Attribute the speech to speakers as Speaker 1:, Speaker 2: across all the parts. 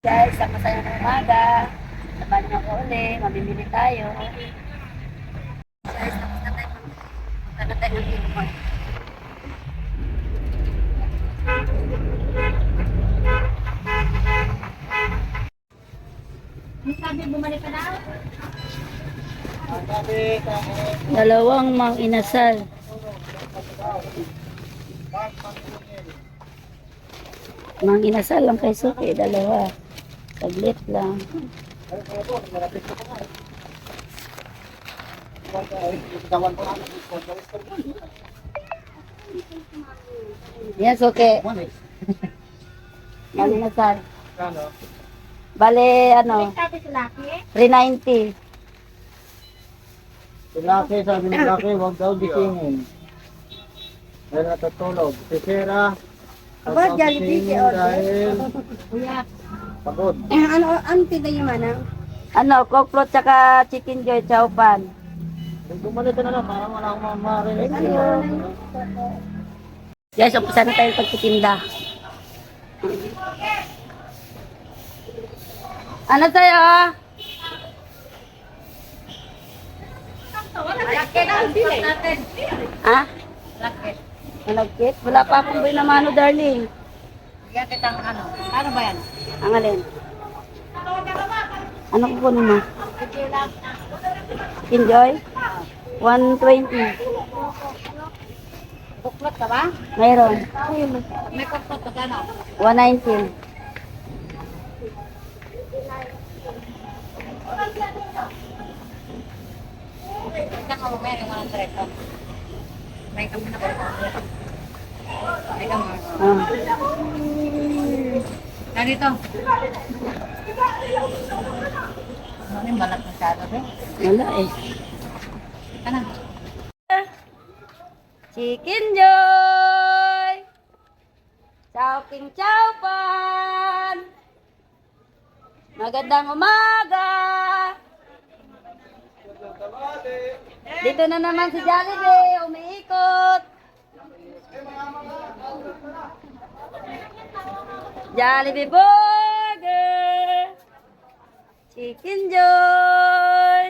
Speaker 1: Guys, sa masaya ng umaga. Samahan niyo ako ulit. Mamimili tayo. Guys, tapos na tayo mamimili. Punta na tayo ng Ilmon.
Speaker 2: Sabi, bumalik ka na?
Speaker 1: Dalawang mang inasal. Mang inasal lang kay Suki, dalawa. Saglit lang. Yan, Suki. Mang inasal. Bale, ano,
Speaker 2: Sabi sa laki?
Speaker 1: 390.
Speaker 3: Si Laki, sabi ni Laki, huwag daw gisingin. Dahil natutulog. Si Sarah,
Speaker 1: Aba, Jollibee,
Speaker 3: dahil
Speaker 2: Kuya.
Speaker 3: pagod.
Speaker 2: Ano tinda yung manang?
Speaker 1: Ano, coke float tsaka chicken joy, chowpan.
Speaker 3: Bumalik ka na lang, parang wala akong mamarinig.
Speaker 1: Guys, umpisa na tayo pagtitinda. Ano sa'yo? Ha? Malagkit? Wala pa akong buhay na mano, darling.
Speaker 2: Kaya kitang ano? Ano ba yan?
Speaker 1: Ang alin? Ano kukunin mo? Enjoy? 120.
Speaker 2: Buklot ka ba?
Speaker 1: Mayroon.
Speaker 2: May buklot ka ano?
Speaker 1: 119.
Speaker 2: Ika ka mo meron mga treto. May kami na ba? May kami.
Speaker 1: Ah.
Speaker 2: Ganito. Ano yung balat masyado ba?
Speaker 1: Wala eh.
Speaker 2: Ano?
Speaker 1: Chicken Joy! Chowking Chowpan! Magandang umaga! Dito na naman si Jollibee, umiikot! Jollibee Burger! Chicken Joy!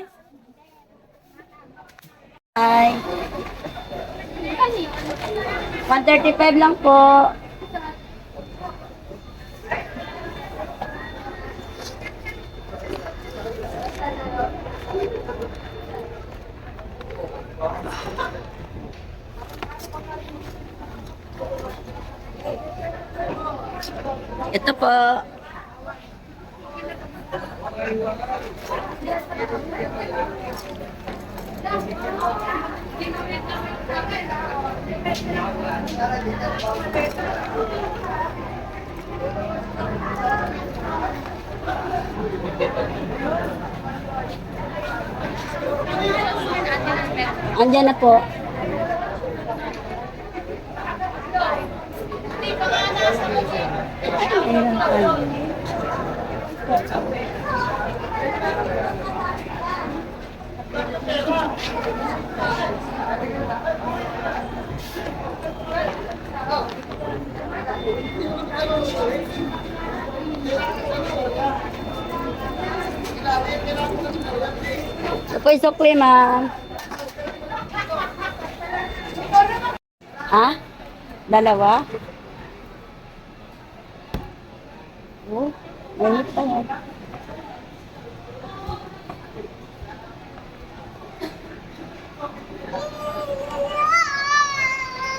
Speaker 1: Hi! 135 lang po. Ito po. Andiyan na po. Ako'y sukli, ma'am. Ha? Dalawa? Oh, mainit pa yan.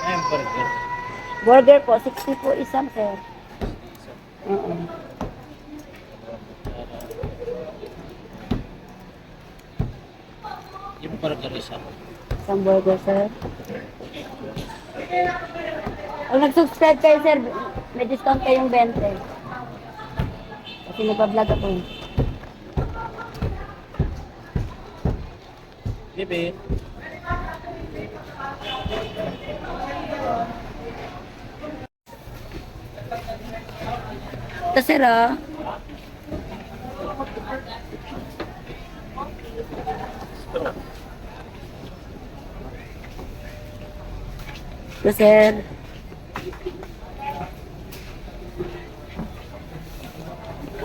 Speaker 3: Ayun, burger.
Speaker 1: Burger po, 60 po isang, sir. Oo.
Speaker 3: Yung burger isa.
Speaker 1: Isang burger, sir. Kung nag-subscribe kayo, sir, may discount kayong 20. Kasi nagpa-vlog ako eh.
Speaker 3: Bibi.
Speaker 1: Ito, sir, ah. Ito, sir.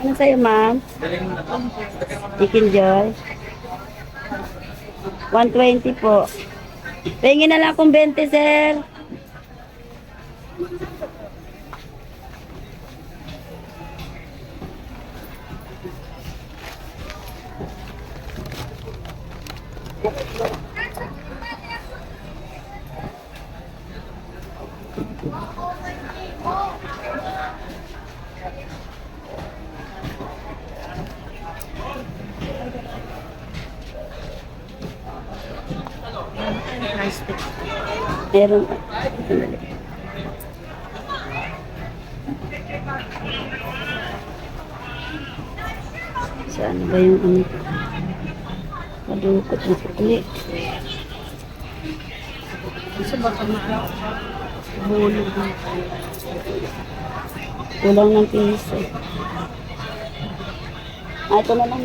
Speaker 1: Ano sa'yo, ma'am? Chicken Joy. 120 po. Tingin na lang akong 20, sir. Meron. Sandali. Saan ba yung ano? Padukot na sukli.
Speaker 2: Gusto ba ka bulog na?
Speaker 1: Kulang ng piso. Ah, ito na lang.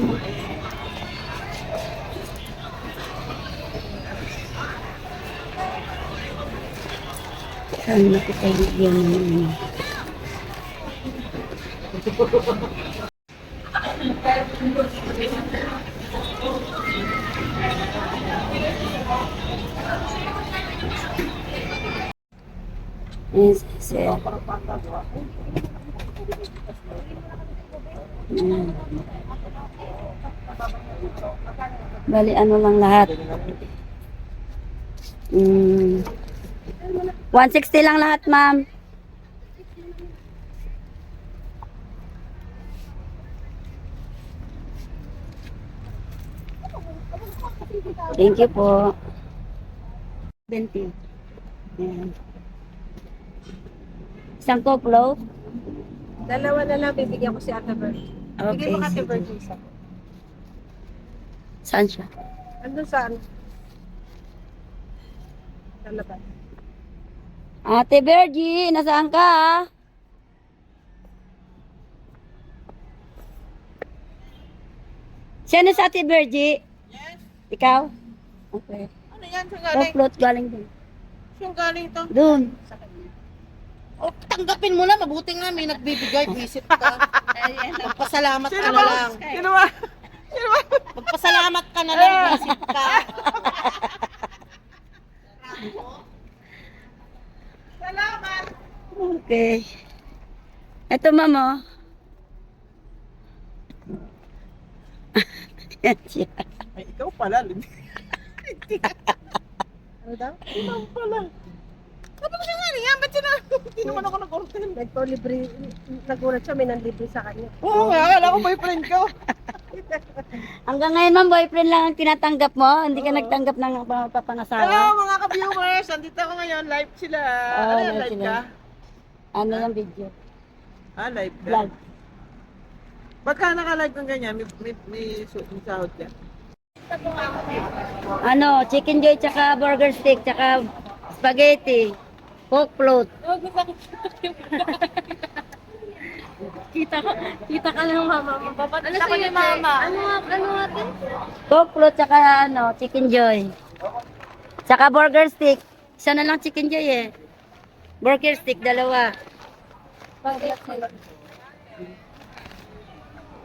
Speaker 1: Saan na kita bigyan ng ano? Yes, sir. Ayan. Bali, ano lang lahat. 160 lang lahat, ma'am. Thank you po. 20. Ayan. Isang koplo.
Speaker 2: Dalawa na lang, bibigyan ko si Ate Bert.
Speaker 1: Okay,
Speaker 2: Bigyan mo Ate
Speaker 1: sige.
Speaker 2: Bert isa.
Speaker 1: Saan siya?
Speaker 2: Andun saan? Sa labas.
Speaker 1: Ate Bergie, nasaan ka? Sino sa Ate Bergie?
Speaker 2: Yes.
Speaker 1: Ikaw? Okay.
Speaker 2: Ano yan? Saan galing?
Speaker 1: Koplo galing dun.
Speaker 2: Saan galing to?
Speaker 1: Dun.
Speaker 2: O, tanggapin mo na. Mabuti nga may nagbibigay. Visit ka. Magpasalamat ka na lang. Sino ba? Magpasalamat ka na lang. Visit ka. Salamat.
Speaker 1: Okay. Ito, mamo. Yan siya.
Speaker 3: Ay, ikaw pala.
Speaker 2: Ano daw? Ikaw pala. Sabi ko siya nga niya, ba't siya na? Hindi naman ako nag-order. Nagko-libre, nagulat siya, may nanlibre sa kanya. Oo nga, akala ko boyfriend ko.
Speaker 1: Hanggang ngayon, ma'am, boyfriend lang ang tinatanggap mo? Hindi ka nagtanggap ng papangasawa?
Speaker 2: Hello mga ka-viewers, andito ako ngayon, live sila. Ano yan,
Speaker 1: live
Speaker 2: live
Speaker 1: sila.
Speaker 2: ka?
Speaker 1: Ano yung video?
Speaker 2: Live ka?
Speaker 1: Vlog.
Speaker 2: Pagka naka-live kang ganyan, may sahod ka?
Speaker 1: Ano, chicken joy, tsaka burger steak, tsaka spaghetti, pork float.
Speaker 2: Kita ka ng mama mo. Ano sa iyo, mama? Ano natin?
Speaker 1: Pork float, tsaka ano, chicken joy. Tsaka burger steak. Isa na lang chicken joy eh. Burger stick, dalawa.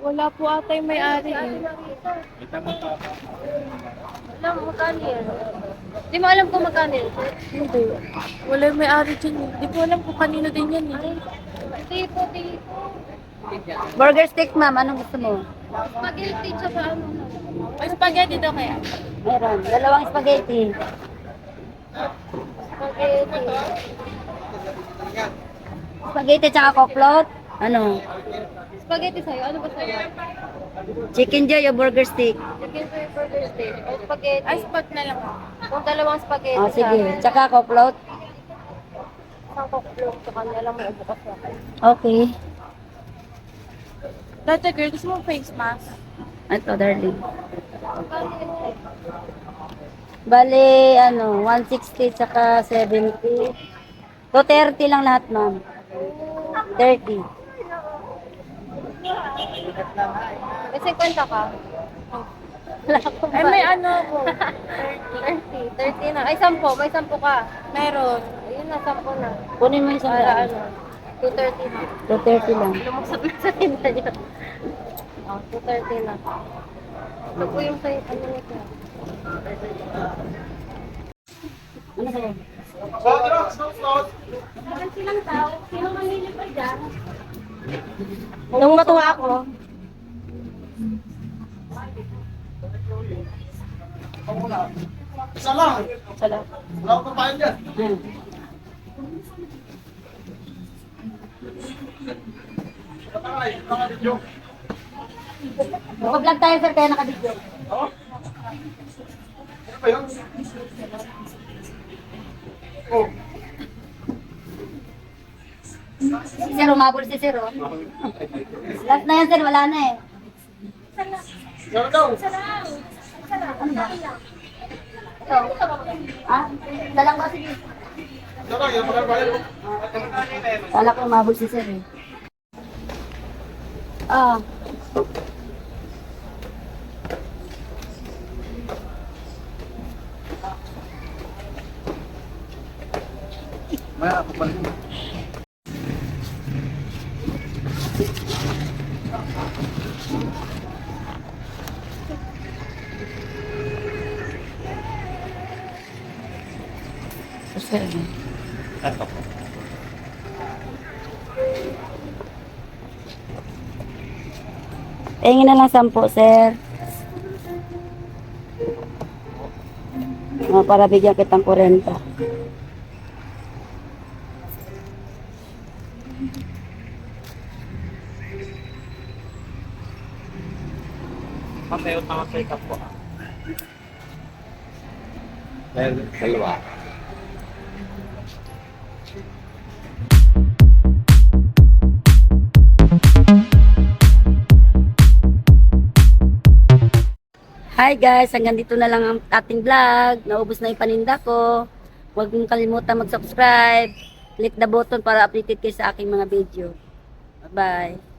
Speaker 4: Wala po ata yung may-ari eh. Wala, magkano yan? Di mo alam kung magkano yan? Hindi. Wala yung may-ari dyan eh. Di ko alam kung kanino din yan eh. Tipo.
Speaker 1: Burger stick, ma'am. Anong gusto mo?
Speaker 4: Spaghetti tsaka ano. Ay, spaghetti daw kaya?
Speaker 1: Meron. Dalawang spaghetti.
Speaker 4: Spaghetti.
Speaker 1: Spaghetti tsaka pork float. Ano?
Speaker 4: Spaghetti sa'yo? Ano ba sa'yo?
Speaker 1: Chicken joy o burger stick?
Speaker 4: Chicken for burger steak. O spaghetti. Ay, spag na lang. Kung dalawang spaghetti
Speaker 1: Oh, sige.
Speaker 4: sa akin.
Speaker 1: Tsaka pork float.
Speaker 4: Isang cocktail sa kanya lang may bukas sa akin.
Speaker 1: Okay.
Speaker 4: Dati girl, gusto mo face mask?
Speaker 1: Ito, darling. Bali, ano, 160 tsaka 70. 230 lang lahat, ma'am. 30.
Speaker 4: May 50 ka? Wala akong ay, may ano ako. 30 na. Ay, 10. May 10 ka. Meron. Ayun na, 10 na.
Speaker 1: Kunin mo yung isang
Speaker 4: Para
Speaker 1: daan.
Speaker 4: ano. 230 na.
Speaker 1: 230 lang.
Speaker 4: Lumusot na sa tinta niya. Oh, 230 na. Ano po yung kay ano nito?
Speaker 1: Ano sa'yo?
Speaker 4: Bakit silang tao? Sino manili pa dyan?
Speaker 1: Nung matuwa ako,
Speaker 3: Isa lang.
Speaker 1: sala.
Speaker 3: Wala akong kapayan dyan.
Speaker 1: Naka-vlog tayo sir, kaya naka-video.
Speaker 3: Ano ba yun? Oh.
Speaker 1: Si sir, umabol si sir, oh. Last na yan sir, wala na eh.
Speaker 3: Ano daw?
Speaker 1: Ano ba? Ito. Ah, dalang ba sige?
Speaker 3: Isa lang, yan pala bayad.
Speaker 1: Kala ko umabol si sir eh. Ah.
Speaker 3: Maya, ako pa rin.
Speaker 1: Sir.
Speaker 3: Ito po.
Speaker 1: Tingin na lang 10, sir. Para bigyan kitang 40.
Speaker 3: Mateo, tama sa ikap po. Meron, dalawa.
Speaker 1: Hi guys, hanggang dito na lang ang ating vlog. Naubos na yung paninda ko. Huwag mong kalimutan mag-subscribe. Click the button para updated kayo sa aking mga video. Bye-bye.